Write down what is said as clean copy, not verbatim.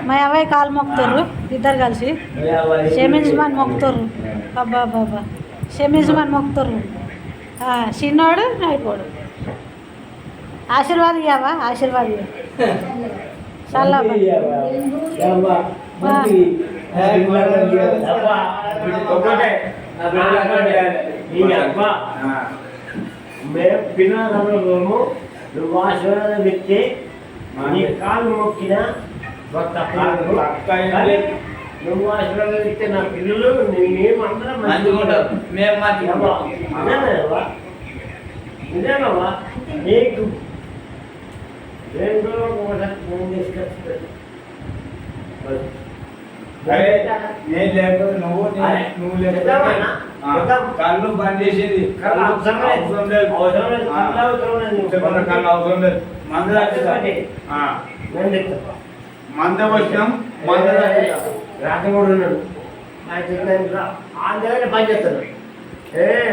మా అవ్వయ్య కాలు మొక్కుతారు ఇద్దరు కలిసి క్షమించమని మొక్కుతారు. అబ్బా బాబా క్షమించమని మొక్కుతారు. చిన్నోడు నైపోడు ఆశీర్వాదం ఇవ్వవా ఆశీర్వాదం చాలా మేము పిల్లలు నువ్వు ఆశీర్వాదం ఇచ్చి నీ కాలు మొక్కిన నువ్వు ఆశీర్వాదం ఇస్తే నా పిల్లలు నేనేమందరం నిజానవా నీకు రెండు ఒకసారి ఫోన్ తీసుకొస్తాను. నేను లేకపోతే నువ్వు లేకపోతే కళ్ళు బంద్ చేసేది కళ్ళు అవసరం లేదు మంద వచ్చాం రాజమూడు ఉన్నాడు ఆయన దగ్గర పని చేస్తాడు.